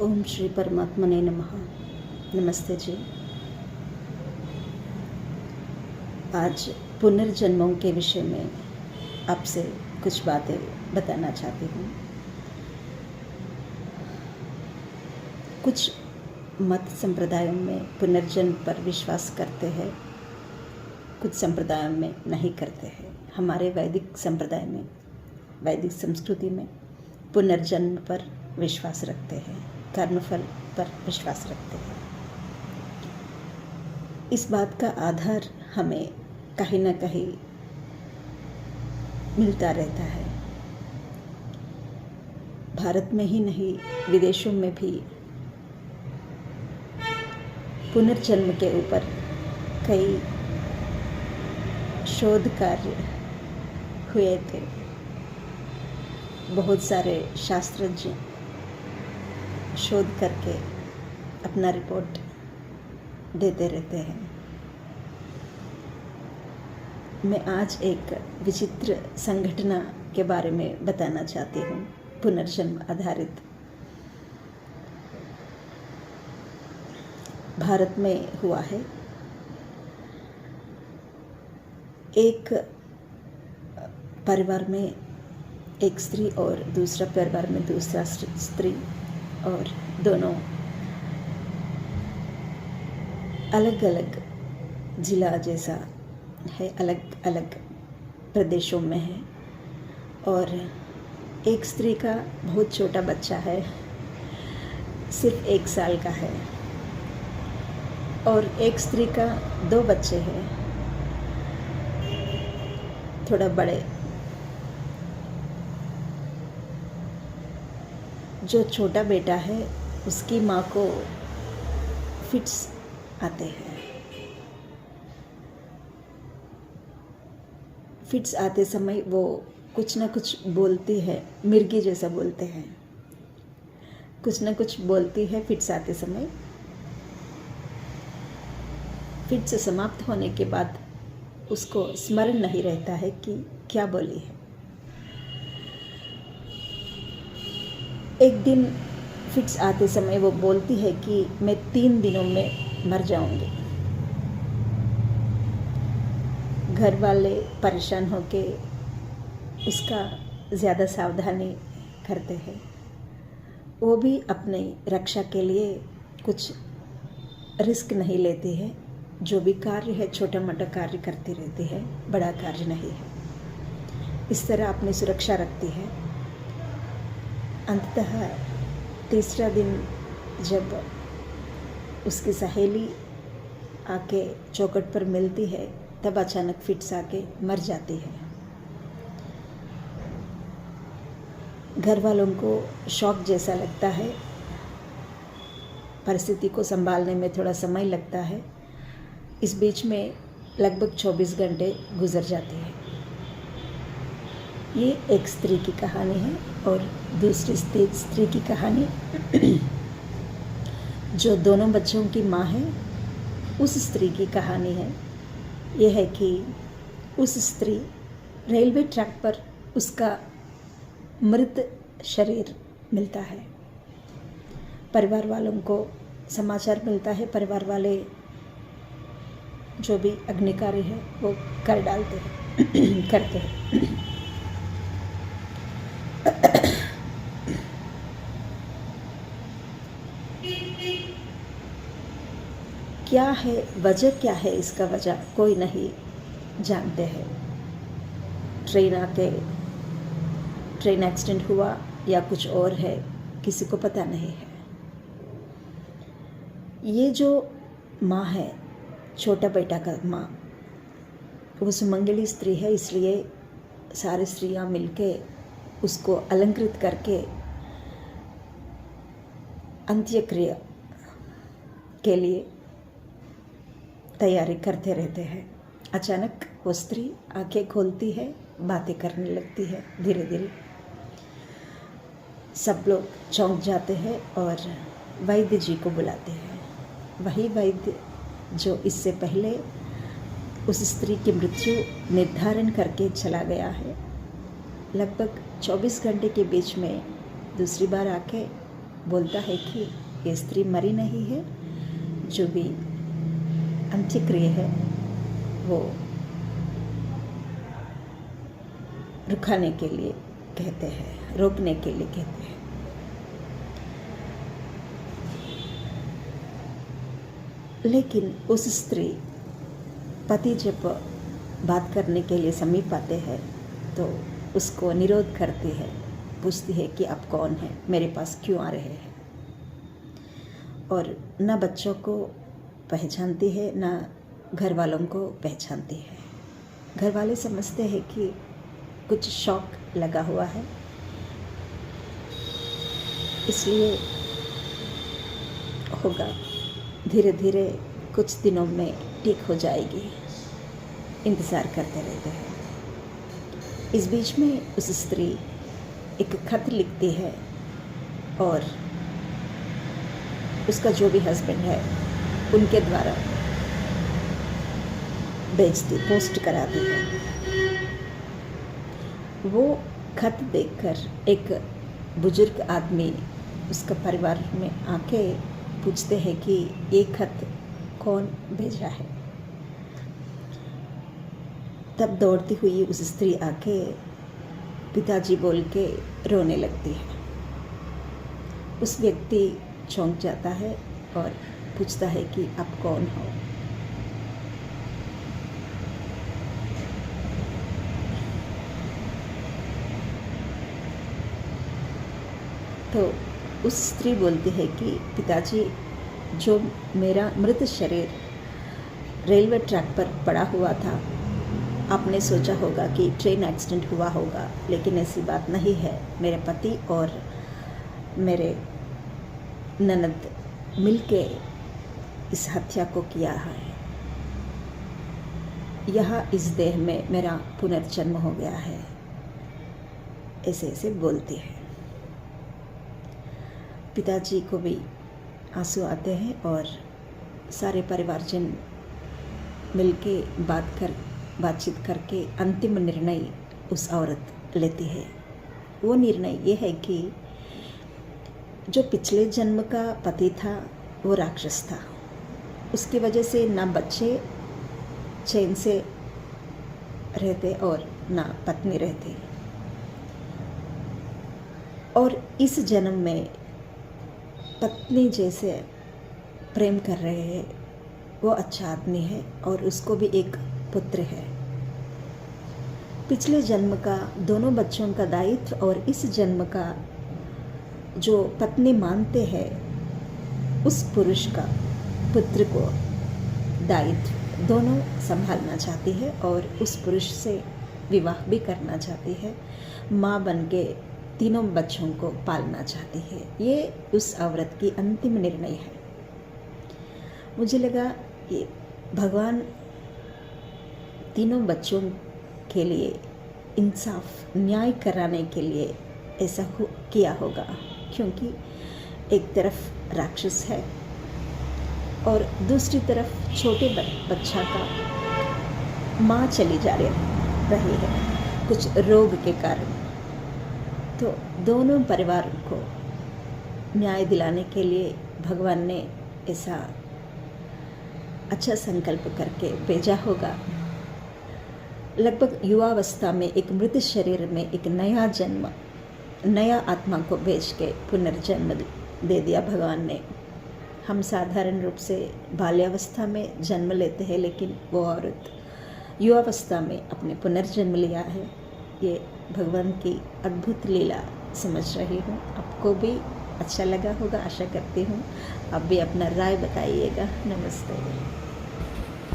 ओम श्री परमात्मने नमः। नमस्ते जी। आज पुनर्जन्मों के विषय में आपसे कुछ बातें बताना चाहती हूँ। कुछ मत संप्रदायों में पुनर्जन्म पर विश्वास करते हैं, कुछ संप्रदायों में नहीं करते हैं। हमारे वैदिक संप्रदाय में, वैदिक संस्कृति में पुनर्जन्म पर विश्वास रखते हैं, कर्मफल पर विश्वास रखते हैं। इस बात का आधार हमें कहीं न कहीं मिलता रहता है। भारत में ही नहीं, विदेशों में भी पुनर्जन्म के ऊपर कई शोध कार्य हुए थे। बहुत सारे शास्त्रज्ञ शोध करके अपना रिपोर्ट देते रहते हैं। मैं आज एक विचित्र संघटना के बारे में बताना चाहती हूँ, पुनर्जन्म आधारित। भारत में हुआ है। एक परिवार में एक स्त्री और दूसरा परिवार में दूसरा स्त्री, और दोनों अलग अलग जिला जैसा है, अलग अलग प्रदेशों में है। और एक स्त्री का बहुत छोटा बच्चा है, सिर्फ 1 साल का है, और एक स्त्री का 2 बच्चे हैं, थोड़ा बड़े। जो छोटा बेटा है उसकी माँ को फिट्स आते हैं। फिट्स आते समय वो कुछ ना कुछ बोलती है, मिर्गी जैसा बोलते हैं, कुछ ना कुछ बोलती है फिट्स आते समय। फिट्स समाप्त होने के बाद उसको स्मरण नहीं रहता है कि क्या बोली है। एक दिन फिट्स आते समय वो बोलती है कि मैं 3 दिनों में मर जाऊंगी। घर वाले परेशान होके उसका ज़्यादा सावधानी करते हैं। वो भी अपनी रक्षा के लिए कुछ रिस्क नहीं लेती है। जो भी कार्य है छोटा मोटा कार्य करती रहती है, बड़ा कार्य नहीं है। इस तरह अपनी सुरक्षा रखती है। अंततः तीसरा दिन जब उसकी सहेली आके चौखट पर मिलती है, तब अचानक फिट्स आके मर जाती है। घर वालों को शॉक जैसा लगता है। परिस्थिति को संभालने में थोड़ा समय लगता है। इस बीच में लगभग 24 घंटे गुजर जाते हैं। ये एक स्त्री की कहानी है। और दूसरी स्त्री की कहानी जो दोनों बच्चों की माँ है, उस स्त्री की कहानी है। यह है कि उस स्त्री रेलवे ट्रैक पर उसका मृत शरीर मिलता है। परिवार वालों को समाचार मिलता है। परिवार वाले जो भी अग्नि कार्य है वो कर डालते हैं करते हैं। क्या है वजह, क्या है इसका वजह, कोई नहीं जानते हैं। ट्रेन एक्सीडेंट हुआ या कुछ और है, किसी को पता नहीं है। ये जो माँ है, छोटा बेटा का माँ, वो सुमंगली स्त्री है। इसलिए सारी स्त्रियाँ मिलके उसको अलंकृत करके अंत्यक्रिया के लिए तैयारी करते रहते हैं। अचानक वो स्त्री आंखें खोलती है, बातें करने लगती है धीरे धीरे। सब लोग चौंक जाते हैं और वैद्य जी को बुलाते हैं। वही वैद्य जो इससे पहले उस स्त्री की मृत्यु निर्धारण करके चला गया है। लगभग 24 घंटे के बीच में दूसरी बार आके बोलता है कि ये स्त्री मरी नहीं है, जो भी अंत्यक्रिया है वो रुकाने के लिए कहते हैं, रोकने के लिए कहते हैं। लेकिन उस स्त्री पति जब बात करने के लिए समीप आते हैं तो उसको निरोध करती है, पूछती है कि आप कौन हैं, मेरे पास क्यों आ रहे हैं। और न बच्चों को पहचानती है न घर वालों को पहचानती है। घर वाले समझते हैं कि कुछ शौक लगा हुआ है, इसलिए होगा, धीरे धीरे कुछ दिनों में ठीक हो जाएगी, इंतज़ार करते रहते हैं। इस बीच में उस स्त्री एक खत लिखती है और उसका जो भी हस्बैंड है उनके द्वारा भेजती, पोस्ट कराती है। वो खत देखकर एक बुजुर्ग आदमी उसका परिवार में आके पूछते हैं कि ये खत कौन भेजा है। तब दौड़ती हुई उस स्त्री आके पिताजी बोल के रोने लगती है। उस व्यक्ति चौंक जाता है और पूछता है कि आप कौन हो। तो उस स्त्री बोलती है कि पिताजी, जो मेरा मृत शरीर रेलवे ट्रैक पर पड़ा हुआ था, आपने सोचा होगा कि ट्रेन एक्सीडेंट हुआ होगा, लेकिन ऐसी बात नहीं है। मेरे पति और मेरे ननद मिलके इस हत्या को किया है। यहाँ इस देह में मेरा पुनर्जन्म हो गया है, ऐसे ऐसे बोलती है। पिताजी को भी आंसू आते हैं और सारे परिवारजन मिलके बातचीत करके अंतिम निर्णय उस औरत लेती है। वो निर्णय ये है कि जो पिछले जन्म का पति था वो राक्षस था, उसकी वजह से ना बच्चे चैन से रहते और ना पत्नी रहती, और इस जन्म में पत्नी जैसे प्रेम कर रहे हैं, वो अच्छा आदमी है और उसको भी एक पुत्र है। पिछले जन्म का दोनों बच्चों का दायित्व और इस जन्म का जो पत्नी मानते हैं उस पुरुष का पुत्र को दायित्व दोनों संभालना चाहती है और उस पुरुष से विवाह भी करना चाहती है, माँ बन के तीनों बच्चों को पालना चाहती है। ये उस औरत की अंतिम निर्णय है। मुझे लगा कि भगवान तीनों बच्चों के लिए इंसाफ न्याय कराने के लिए ऐसा किया होगा, क्योंकि एक तरफ राक्षस है और दूसरी तरफ छोटे बच्चा का माँ चली जा रही है कुछ रोग के कारण। तो दोनों परिवार को न्याय दिलाने के लिए भगवान ने ऐसा अच्छा संकल्प करके भेजा होगा। लगभग युवावस्था में एक मृत शरीर में एक नया जन्म, नया आत्मा को भेज के पुनर्जन्म दे दिया भगवान ने। हम साधारण रूप से बाल्यावस्था में जन्म लेते हैं, लेकिन वो औरत युवावस्था में अपने पुनर्जन्म लिया है। ये भगवान की अद्भुत लीला समझ रही हूँ। आपको भी अच्छा लगा होगा, आशा करती हूँ। आप भी अपना राय बताइएगा। नमस्ते।